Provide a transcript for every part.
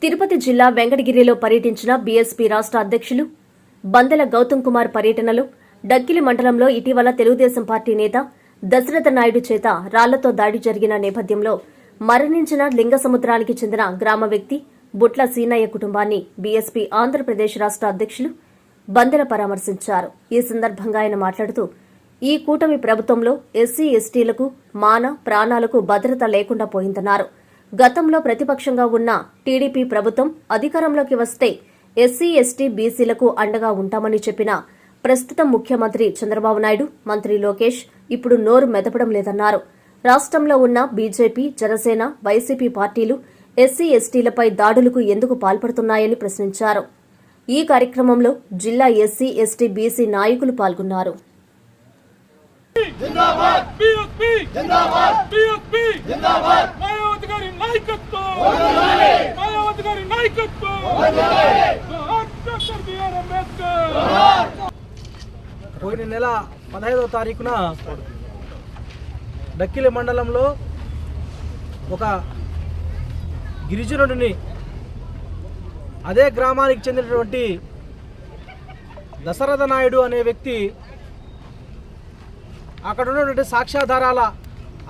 తిరుపతి జిల్లా వెంకటగిరిలో పర్యటించిన బీఎస్పీ రాష్ట్ర అధ్యక్షులు బందెల గౌతమ్ కుమార్ పర్యటనలో డక్కిలి మండలంలో ఇటీవల తెలుగుదేశం పార్టీ నేత దశరథ నాయుడు చేత రాళ్లతో దాడి జరిగిన నేపథ్యంలో మరణించిన లింగసముద్రానికి చెందిన గ్రామ వ్యక్తి బుట్ల సీనయ్య కుటుంబాన్ని బీఎస్పీ ఆంధ్రప్రదేశ్ రాష్ట్ర అధ్యక్షులు బందెల పరామర్శించారు. ఈ సందర్భంగా ఆయన మాట్లాడుతూ ఈ కూటమి ప్రభుత్వంలో ఎస్సీ ఎస్టీలకు మాన ప్రాణాలకు భద్రత లేకుండా పోయిందన్నారు. గతంలో ప్రతిపక్షంగా ఉన్న టీడీపీ ప్రభుత్వం అధికారంలోకి వస్తే ఎస్సీ ఎస్టీ బీసీలకు అండగా ఉంటామని చెప్పిన ప్రస్తుతం ముఖ్యమంత్రి చంద్రబాబు నాయుడు, మంత్రి లోకేష్ ఇప్పుడు నోరు మెదపడం లేదన్నారు. రాష్ట్రంలో ఉన్న బీజేపీ, జనసేన, వైసీపీ పార్టీలు ఎస్సీ ఎస్టీలపై దాడులకు ఎందుకు పాల్పడుతున్నాయని ప్రశ్నించారు. ఈ కార్యక్రమంలో జిల్లా ఎస్సీ ఎస్టీ బీసీ నాయకులు పాల్గొన్నారు. పోయిన నెల 15వ తారీఖున డక్కిలి మండలంలో ఒక గిరిజనుడిని అదే గ్రామానికి చెందినటువంటి దశరథ నాయుడు అనే వ్యక్తి అక్కడ ఉన్నటువంటి సాక్ష్యాధారాల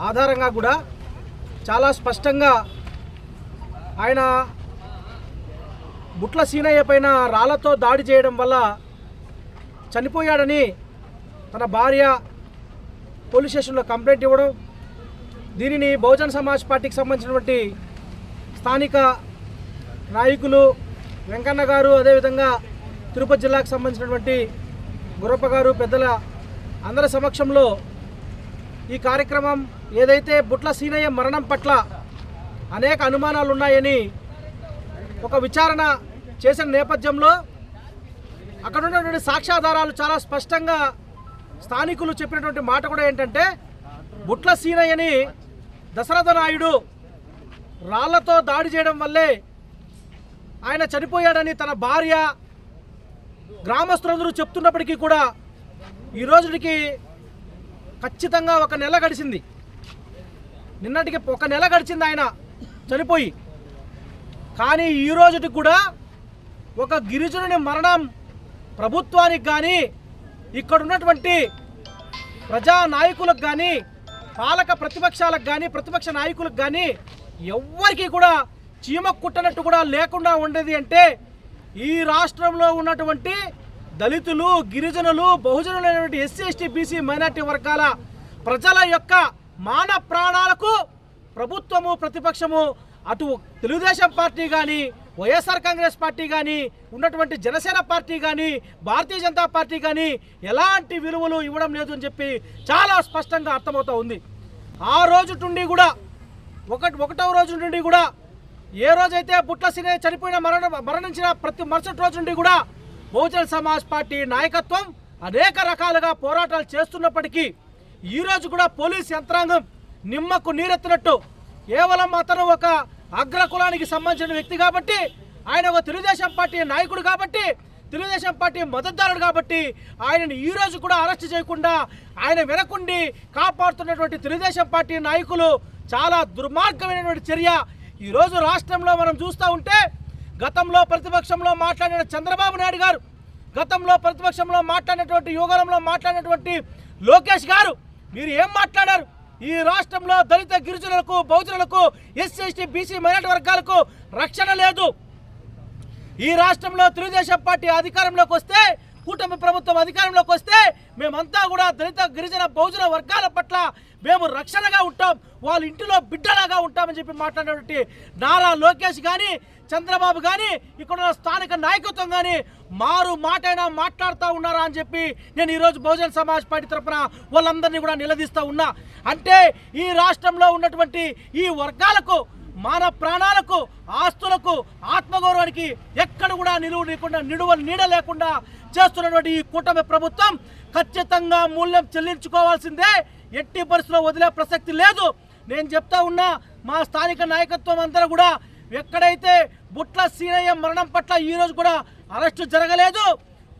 ఆధారంగా కూడా చాలా స్పష్టంగా ఆయన బుట్ల సీనయ్య పైన రాళ్లతో దాడి చేయడం వల్ల చనిపోయాడని తన భార్య పోలీస్ స్టేషన్లో కంప్లైంట్ ఇవ్వడం, దీనిని బహుజన్ సమాజ్ పార్టీకి సంబంధించినటువంటి స్థానిక నాయకులు వెంకన్న గారు, అదేవిధంగా తిరుపతి జిల్లాకు సంబంధించినటువంటి గురప్ప గారు, పెద్దల అందరి సమక్షంలో ఈ కార్యక్రమం ఏదైతే బుట్ల సీనయ్య మరణం పట్ల అనేక అనుమానాలు ఉన్నాయని ఒక విచారణ చేసిన నేపథ్యంలో అక్కడ ఉన్నటువంటి సాక్ష్యాధారాలు చాలా స్పష్టంగా స్థానికులు చెప్పినటువంటి మాట కూడా ఏంటంటే, బుట్ల సీనయ్యని దశరథ నాయుడు రాళ్లతో దాడి చేయడం వల్లే ఆయన చనిపోయాడని తన భార్య, గ్రామస్తులందరూ చెప్తున్నప్పటికీ కూడా ఈ రోజుకి ఖచ్చితంగా ఒక నెల గడిచింది. నిన్నటికి ఒక నెల గడిచింది ఆయన చనిపోయి. కానీ ఈ రోజుకి కూడా ఒక గిరిజనుని మరణం ప్రభుత్వానికి కానీ, ఇక్కడ ఉన్నటువంటి ప్రజా నాయకులకు కానీ, పాలక ప్రతిపక్షాలకు కానీ, ప్రతిపక్ష నాయకులకు కానీ ఎవ్వరికీ కూడా చీమ కుట్టనట్టు కూడా లేకుండా ఉండేది అంటే ఈ రాష్ట్రంలో ఉన్నటువంటి దళితులు, గిరిజనులు, బహుజనులు అనేటువంటి ఎస్సీ ఎస్టీ బీసీ మైనార్టీ వర్గాల ప్రజల యొక్క మాన ప్రాణాలకు ప్రభుత్వము, ప్రతిపక్షము, అటు తెలుగుదేశం పార్టీ కానీ, వైఎస్ఆర్ కాంగ్రెస్ పార్టీ కానీ, ఉన్నటువంటి జనసేన పార్టీ కానీ, భారతీయ జనతా పార్టీ కానీ ఎలాంటి విలువలు ఇవ్వడం లేదు అని చెప్పి చాలా స్పష్టంగా అర్థమవుతూ ఉంది. ఆ రోజు నుండి కూడా ఒకటవ రోజు నుండి కూడా ఏ రోజైతే బుట్ల సీనయ్య చనిపోయిన మరణించిన ప్రతి మరుసటి రోజు నుండి కూడా బహుజన్ సమాజ్ పార్టీ నాయకత్వం అనేక రకాలుగా పోరాటాలు చేస్తున్నప్పటికీ ఈరోజు కూడా పోలీస్ యంత్రాంగం నిమ్మకు నీరెత్తినట్టు, కేవలం అతను ఒక అగ్రకులానికి సంబంధించిన వ్యక్తి కాబట్టి, ఆయన ఒక తెలుగుదేశం పార్టీ నాయకుడు కాబట్టి, తెలుగుదేశం పార్టీ మద్దతుదారుడు కాబట్టి ఆయనను ఈ రోజు కూడా అరెస్ట్ చేయకుండా ఆయన వెనకుండి కాపాడుతున్నటువంటి తెలుగుదేశం పార్టీ నాయకులు చాలా దుర్మార్గమైనటువంటి చర్య. ఈరోజు రాష్ట్రంలో మనం చూస్తూ ఉంటే గతంలో ప్రతిపక్షంలో మాట్లాడిన చంద్రబాబు నాయుడు గారు, గతంలో ప్రతిపక్షంలో మాట్లాడినటువంటి యుగలంలో మాట్లాడినటువంటి లోకేష్ గారు, మీరు ఏం మాట్లాడారు? ఈ రాష్ట్రంలో దళిత గిరిజనులకు, బహుజనులకు, ఎస్సీ ఎస్టీ బీసీ మైనార్టీ వర్గాలకు రక్షణ లేదు. ఈ రాష్ట్రంలో తెలుగుదేశం పార్టీ అధికారంలోకి వస్తే, కూటమి ప్రభుత్వం అధికారంలోకి వస్తే మేమంతా కూడా దళిత గిరిజన బహుజన వర్గాల పట్ల మేము రక్షణగా ఉంటాం, వాళ్ళ ఇంటిలో బిడ్డలాగా ఉంటామని చెప్పి మాట్లాడినటువంటి నారా లోకేష్ కానీ, చంద్రబాబు కానీ, ఇక్కడ స్థానిక నాయకత్వం కానీ మారు మాటైనా మాట్లాడుతూ ఉన్నారా అని చెప్పి నేను ఈరోజు బహుజన్ సమాజ్ పార్టీ తరఫున వాళ్ళందరినీ కూడా నిలదీస్తూ ఉన్నా. అంటే ఈ రాష్ట్రంలో ఉన్నటువంటి ఈ వర్గాలకు, మాన ప్రాణాలకు, ఆస్తులకు, ఆత్మగౌరవానికి ఎక్కడ కూడా నీడ లేకుండా చేస్తున్నటువంటి ఈ కూటమి ప్రభుత్వం ఖచ్చితంగా మూల్యం చెల్లించుకోవాల్సిందే. ఎట్టి పరిస్థితుల్లో వదిలే ప్రసక్తి లేదు. నేను చెప్తా ఉన్నా, మా స్థానిక నాయకత్వం అందరూ కూడా ఎక్కడైతే బుట్ల సీనయ్య మరణం పట్ల ఈరోజు కూడా అరెస్టు జరగలేదు,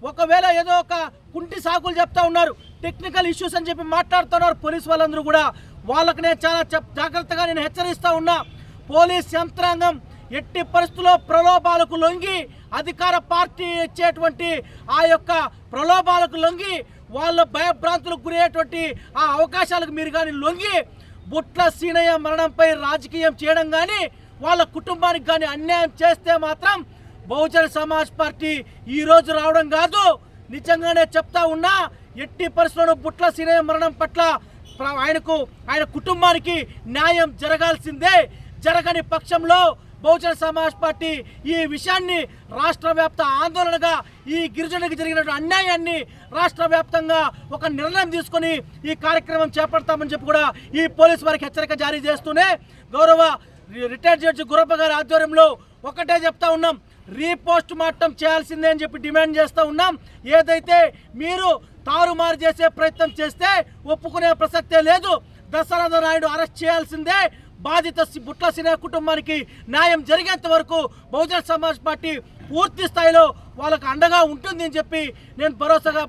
ఒకవేళ ఏదో ఒక కుంటి సాకులు చెప్తా ఉన్నారు, టెక్నికల్ ఇష్యూస్ అని చెప్పి మాట్లాడుతున్నారు పోలీసు వాళ్ళందరూ కూడా, వాళ్ళకి నేను చాలా జాగ్రత్తగా నేను హెచ్చరిస్తూ ఉన్నా. పోలీస్ యంత్రాంగం ఎట్టి పరిస్థితుల్లో ప్రలోభాలకు లొంగి అధికార పార్టీ ఇచ్చేటువంటి ఆ యొక్క ప్రలోభాలకు లొంగి వాళ్ళ భయభ్రాంతులకు గురయ్యేటువంటి ఆ అవకాశాలకు మీరు కానీ లొంగి బుట్ల సీనయ్య మరణంపై రాజకీయం చేయడం కానీ వాళ్ళ కుటుంబానికి కానీ అన్యాయం చేస్తే మాత్రం బహుజన సమాజ్ పార్టీ ఈరోజు రావడం కాదు. నిజంగానే చెప్తా ఉన్నా, ఎట్టి పరిస్థితుల్లో బుట్ల సీనయ్య మరణం పట్ల ఆయన కుటుంబానికి న్యాయం జరగాల్సిందే. జరగని పక్షంలో బహుజన సమాజ్ పార్టీ ఈ విషయాన్ని రాష్ట్ర వ్యాప్త ఆందోళనగా ఈ గిరిజనులకు జరిగిన అన్యాయాన్ని రాష్ట్ర వ్యాప్తంగా ఒక నిర్ణయం తీసుకొని ఈ కార్యక్రమం చేపడతామని చెప్పి కూడా ఈ పోలీసు వారికి హెచ్చరిక జారీ చేస్తూనే గౌరవ రిటైర్డ్ జడ్జి గురప్ప గారి ఆధ్వర్యంలో ఒకటే చెప్తా ఉన్నాం, రీపోస్ట్ మార్టం చేయాల్సిందే అని చెప్పి డిమాండ్ చేస్తూ ఉన్నాం. ఏదైతే మీరు తారుమారు చేసే ప్రయత్నం చేస్తే ఒప్పుకునే ప్రసక్తే లేదు. దశరథ నాయుడు అరెస్ట్ చేయాల్సిందే. బాధిత బుట్ల సీనయ్య కుటుంబానికి న్యాయం జరిగేంత వరకు బహుజన సమాజ్ పార్టీ పూర్తి స్థాయిలో వాళ్ళకు అండగా ఉంటుంది అని చెప్పి నేను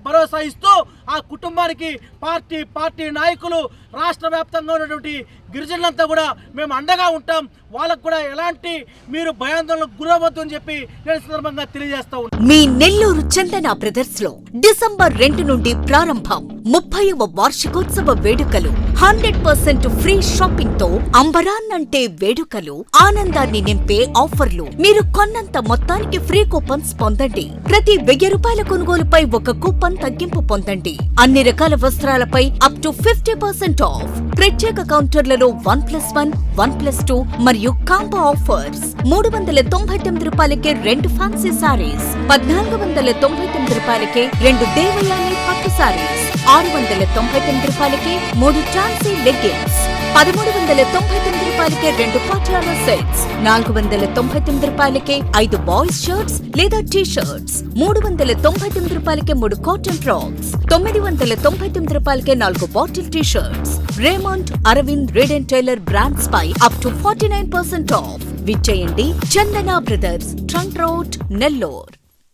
భరోసా ఇస్తూ ఆ కుటుంబానికి పార్టీ నాయకులు రాష్ట్ర వ్యాప్తంగా ఉన్నటువంటి గిరిజనులంతా కూడా మేము అండగా ఉంటాం. వాళ్ళకు కూడా ఎలాంటి మీరు భయాందోళనకు గురవద్దు అని చెప్పి నేను సందర్భంగా తెలియజేస్తా ఉన్నాను. మీ నెల్లూరు చందన బ్రదర్స్ లో డిసెంబర్ 2 నుండి ప్రారంభం 30వ వార్షికోత్సవ వేడుకలు. 100% ఫ్రీ షాపింగ్ తో అంబరాన్నంటే వేడుకలు, ఆనందాన్ని నింపే ఆఫర్లు. మీరు కొన్నంత మొత్తానికి ఫ్రీ కూపన్స్ పొందండి. ప్రతి 1000 రూపాయల కొనుగోలుపై ఒక కూపన్ తగ్గింపు పొందండి. అన్ని రకాల వస్త్రాలపై అప్ టు 50% ఆఫ్. ప్రత్యేక కౌంటర్లలో 1+1, 1+2 మరియు కాంబో ఆఫర్స్. 399 రూపాయలకే 2 ఫ్యాన్సీ సారీస్, 1499 రూపాయలకే 2 దేవయాని పట్టు సారీస్, 699 రూపాయలకే 3 టాన్సీ లెగ్గిన్స్, 1399 రూపాయలకే 2 పటియాలా సెట్స్, 499 రూపాయలకే 5 బాయ్స్ షర్ట్స్ లేదా టీ షర్ట్స్, 399 రూపాయలకే 3 కాటన్ ఫ్రాక్స్, 999 రూపాయలకే 4 bottle T shirts. Raymond, Arvind, Reid and Taylor brands పై అప్ టు 49% ఆఫ్. విచ్చేయండి Chandana brothers, trunk road, Nellore.